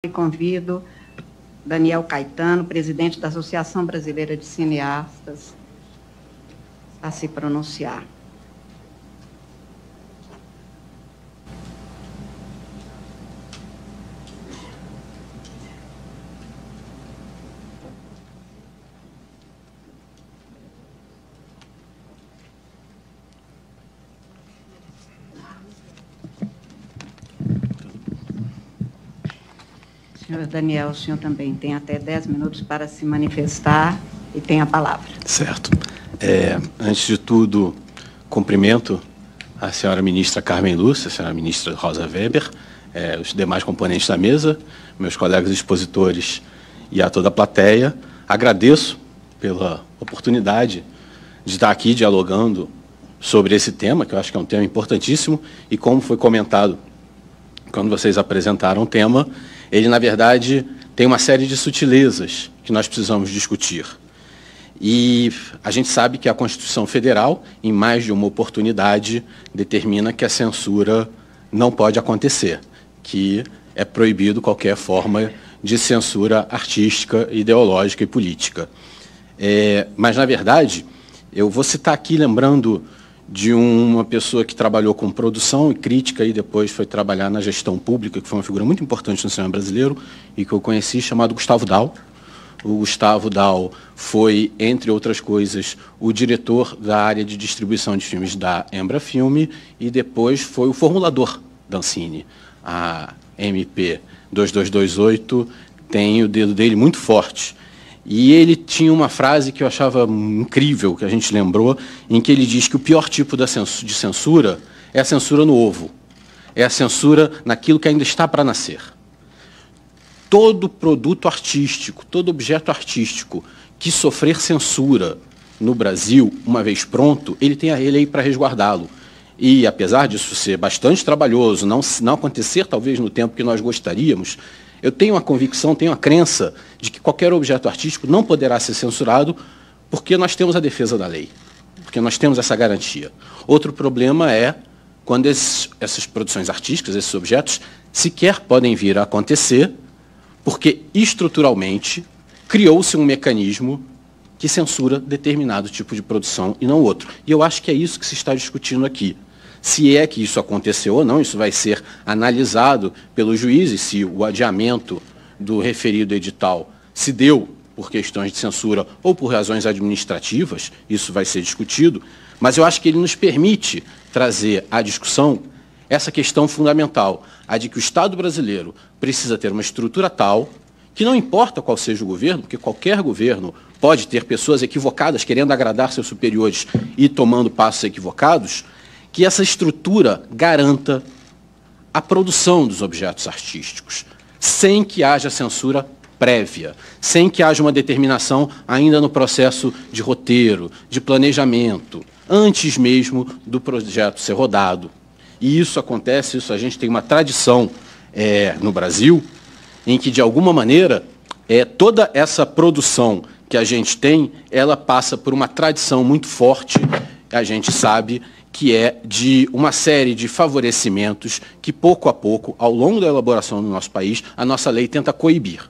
E convido Daniel Caetano, presidente da Associação Brasileira de Cineastas, a se pronunciar. Senhor Daniel, o senhor também tem até 10 minutos para se manifestar e tem a palavra. Certo. Antes de tudo, cumprimento a senhora ministra Carmen Lúcia, a senhora ministra Rosa Weber, os demais componentes da mesa, meus colegas expositores e a toda a plateia. Agradeço pela oportunidade de estar aqui dialogando sobre esse tema, que eu acho que é um tema importantíssimo, e como foi comentado quando vocês apresentaram o tema, ele, na verdade, tem uma série de sutilezas que nós precisamos discutir. E a gente sabe que a Constituição Federal, em mais de uma oportunidade, determina que a censura não pode acontecer, que é proibido qualquer forma de censura artística, ideológica e política. Mas, na verdade, eu vou citar aqui, lembrando de uma pessoa que trabalhou com produção e crítica e depois foi trabalhar na gestão pública, que foi uma figura muito importante no cinema brasileiro e que eu conheci, chamado Gustavo Dal. O Gustavo Dal foi, entre outras coisas, o diretor da área de distribuição de filmes da Embrafilme e depois foi o formulador da Ancine. A MP 2228 tem o dedo dele muito forte. E ele tinha uma frase que eu achava incrível, que a gente lembrou, em que ele diz que o pior tipo de censura é a censura no ovo. É a censura naquilo que ainda está para nascer. Todo produto artístico, todo objeto artístico que sofrer censura no Brasil, uma vez pronto, ele tem a lei para resguardá-lo. E, apesar disso ser bastante trabalhoso, não acontecer talvez no tempo que nós gostaríamos, eu tenho a convicção, tenho a crença de que qualquer objeto artístico não poderá ser censurado porque nós temos a defesa da lei, porque nós temos essa garantia. Outro problema é quando essas produções artísticas, esses objetos, sequer podem vir a acontecer porque, estruturalmente, criou-se um mecanismo que censura determinado tipo de produção e não outro. E eu acho que é isso que se está discutindo aqui. Se é que isso aconteceu ou não, isso vai ser analisado pelos juízes, se o adiamento do referido edital se deu por questões de censura ou por razões administrativas, isso vai ser discutido, mas eu acho que ele nos permite trazer à discussão essa questão fundamental, a de que o Estado brasileiro precisa ter uma estrutura tal que não importa qual seja o governo, porque qualquer governo pode ter pessoas equivocadas querendo agradar seus superiores e tomando passos equivocados, que essa estrutura garanta a produção dos objetos artísticos, sem que haja censura prévia, sem que haja uma determinação ainda no processo de roteiro, de planejamento, antes mesmo do projeto ser rodado. E isso acontece, isso a gente tem uma tradição no Brasil, em que, de alguma maneira, toda essa produção que a gente tem, ela passa por uma tradição muito forte, a gente sabe, que é de uma série de favorecimentos que, pouco a pouco, ao longo da elaboração do nosso país, a nossa lei tenta coibir,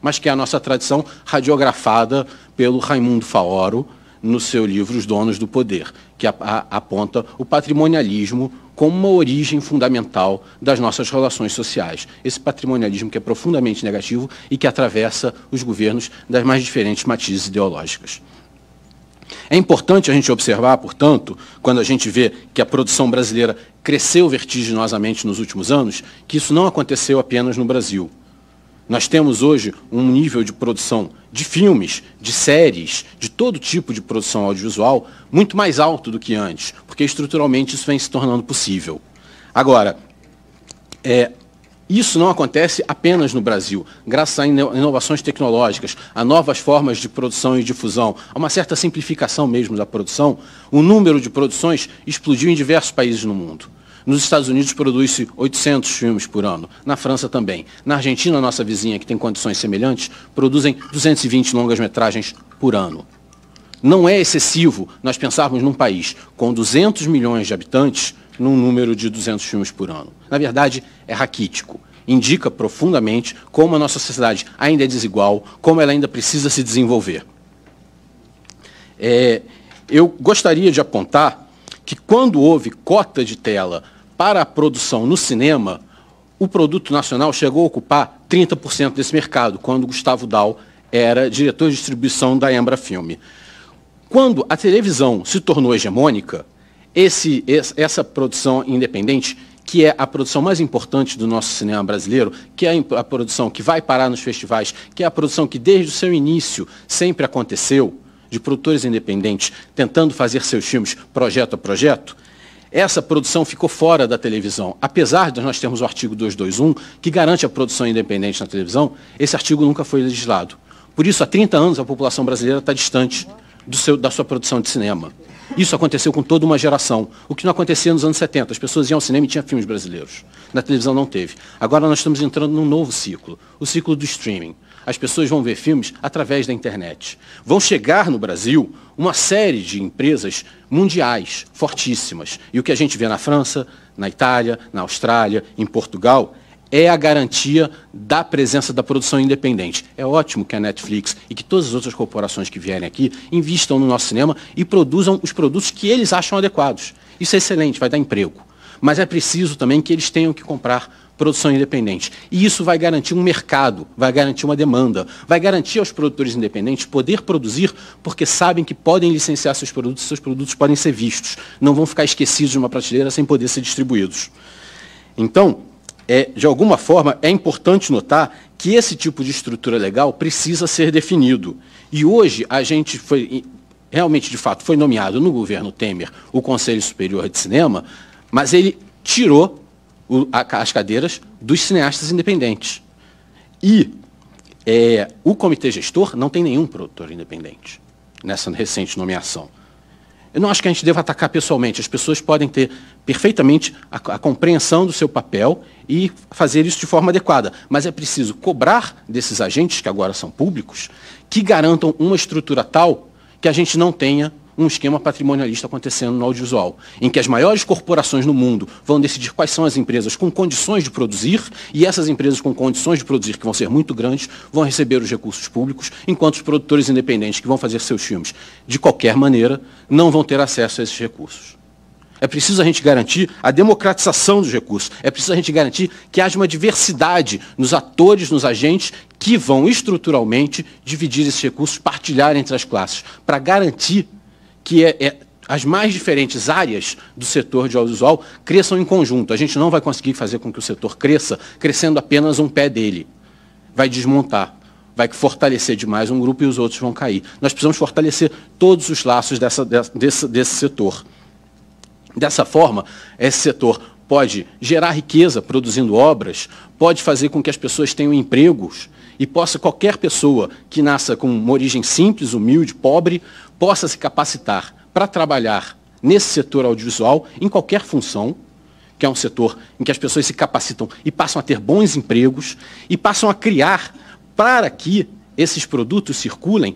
mas que é a nossa tradição radiografada pelo Raimundo Faoro no seu livro Os Donos do Poder, que aponta o patrimonialismo como uma origem fundamental das nossas relações sociais. Esse patrimonialismo que é profundamente negativo e que atravessa os governos das mais diferentes matizes ideológicas. É importante a gente observar, portanto, quando a gente vê que a produção brasileira cresceu vertiginosamente nos últimos anos, que isso não aconteceu apenas no Brasil. Nós temos hoje um nível de produção de filmes, de séries, de todo tipo de produção audiovisual, muito mais alto do que antes, porque estruturalmente isso vem se tornando possível. Agora, isso não acontece apenas no Brasil, graças a inovações tecnológicas, a novas formas de produção e difusão, a uma certa simplificação mesmo da produção, o número de produções explodiu em diversos países no mundo. Nos Estados Unidos produz-se 800 filmes por ano, na França também. Na Argentina, nossa vizinha, que tem condições semelhantes, produzem 220 longas-metragens por ano. Não é excessivo nós pensarmos num país com 200 milhões de habitantes num número de 200 filmes por ano. Na verdade, é raquítico. indica profundamente como a nossa sociedade ainda é desigual, como ela ainda precisa se desenvolver. Eu gostaria de apontar que quando houve cota de tela para a produção no cinema, o produto nacional chegou a ocupar 30% desse mercado, quando Gustavo Dal era diretor de distribuição da Embra Filme. Quando a televisão se tornou hegemônica, essa produção independente, que é a produção mais importante do nosso cinema brasileiro, que é a produção que vai parar nos festivais, que é a produção que desde o seu início sempre aconteceu, de produtores independentes tentando fazer seus filmes projeto a projeto, essa produção ficou fora da televisão. Apesar de nós termos o artigo 221, que garante a produção independente na televisão, esse artigo nunca foi legislado. Por isso, há 30 anos, a população brasileira está distante da sua produção de cinema. Isso aconteceu com toda uma geração, o que não acontecia nos anos 70. As pessoas iam ao cinema e tinham filmes brasileiros. Na televisão não teve. Agora nós estamos entrando num novo ciclo, o ciclo do streaming. As pessoas vão ver filmes através da internet. Vão chegar no Brasil uma série de empresas mundiais, fortíssimas. E o que a gente vê na França, na Itália, na Austrália, em Portugal, é a garantia da presença da produção independente. É ótimo que a Netflix e que todas as outras corporações que vierem aqui invistam no nosso cinema e produzam os produtos que eles acham adequados. Isso é excelente, vai dar emprego. Mas é preciso também que eles tenham que comprar produção independente. E isso vai garantir um mercado, vai garantir uma demanda, vai garantir aos produtores independentes poder produzir porque sabem que podem licenciar seus produtos podem ser vistos. Não vão ficar esquecidos de uma prateleira sem poder ser distribuídos. Então, de alguma forma, é importante notar que esse tipo de estrutura legal precisa ser definido. E hoje a gente realmente, de fato, foi nomeado no governo Temer o Conselho Superior de Cinema, mas ele tirou as cadeiras dos cineastas independentes. E o comitê gestor não tem nenhum produtor independente nessa recente nomeação. Eu não acho que a gente deva atacar pessoalmente. As pessoas podem ter perfeitamente a compreensão do seu papel e fazer isso de forma adequada. Mas é preciso cobrar desses agentes, que agora são públicos, que garantam uma estrutura tal que a gente não tenha um esquema patrimonialista acontecendo no audiovisual, em que as maiores corporações no mundo vão decidir quais são as empresas com condições de produzir, e essas empresas com condições de produzir, que vão ser muito grandes, vão receber os recursos públicos, enquanto os produtores independentes que vão fazer seus filmes de qualquer maneira não vão ter acesso a esses recursos. É preciso a gente garantir a democratização dos recursos, é preciso a gente garantir que haja uma diversidade nos atores, nos agentes, que vão estruturalmente dividir esses recursos, partilhar entre as classes, para garantir que as mais diferentes áreas do setor de audiovisual cresçam em conjunto. A gente não vai conseguir fazer com que o setor cresça crescendo apenas um pé dele. Vai desmontar, vai fortalecer demais um grupo e os outros vão cair. Nós precisamos fortalecer todos os laços desse setor. Dessa forma, esse setor pode gerar riqueza produzindo obras, pode fazer com que as pessoas tenham empregos e possa qualquer pessoa que nasça com uma origem simples, humilde, pobre, possa se capacitar para trabalhar nesse setor audiovisual em qualquer função, que é um setor em que as pessoas se capacitam e passam a ter bons empregos e passam a criar para que esses produtos circulem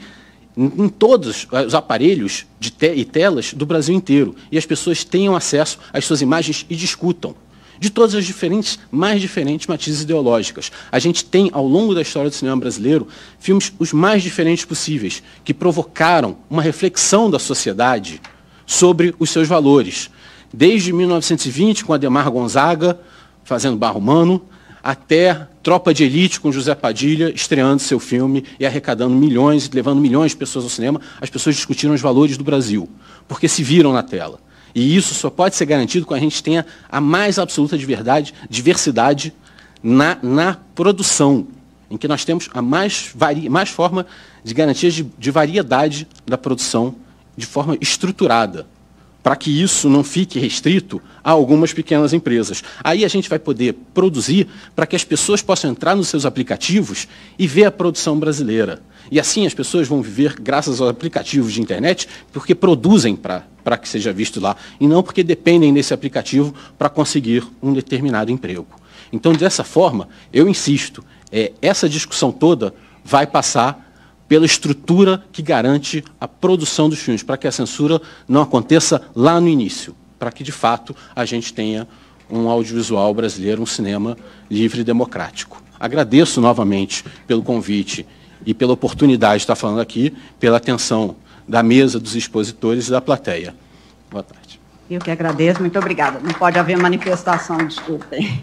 em todos os aparelhos e telas do Brasil inteiro e as pessoas tenham acesso às suas imagens e discutam de todas as mais diferentes matizes ideológicas. A gente tem, ao longo da história do cinema brasileiro, filmes os mais diferentes possíveis, que provocaram uma reflexão da sociedade sobre os seus valores. Desde 1920, com Adhemar Gonzaga, fazendo Barra Humano, até Tropa de Elite, com José Padilha, estreando seu filme e arrecadando milhões, levando milhões de pessoas ao cinema. As pessoas discutiram os valores do Brasil, porque se viram na tela. E isso só pode ser garantido quando a gente tenha a mais absoluta diversidade na produção, em que nós temos a mais forma de garantia de variedade da produção de forma estruturada, para que isso não fique restrito a algumas pequenas empresas. Aí a gente vai poder produzir para que as pessoas possam entrar nos seus aplicativos e ver a produção brasileira. E assim as pessoas vão viver graças aos aplicativos de internet, porque produzem para que seja visto lá, e não porque dependem desse aplicativo para conseguir um determinado emprego. Então, dessa forma, eu insisto, essa discussão toda vai passar pela estrutura que garante a produção dos filmes, para que a censura não aconteça lá no início, para que, de fato, a gente tenha um audiovisual brasileiro, um cinema livre e democrático. Agradeço novamente pelo convite e pela oportunidade de estar falando aqui, pela atenção da mesa, dos expositores e da plateia. Boa tarde. Eu que agradeço, muito obrigada. Não pode haver manifestação, desculpem.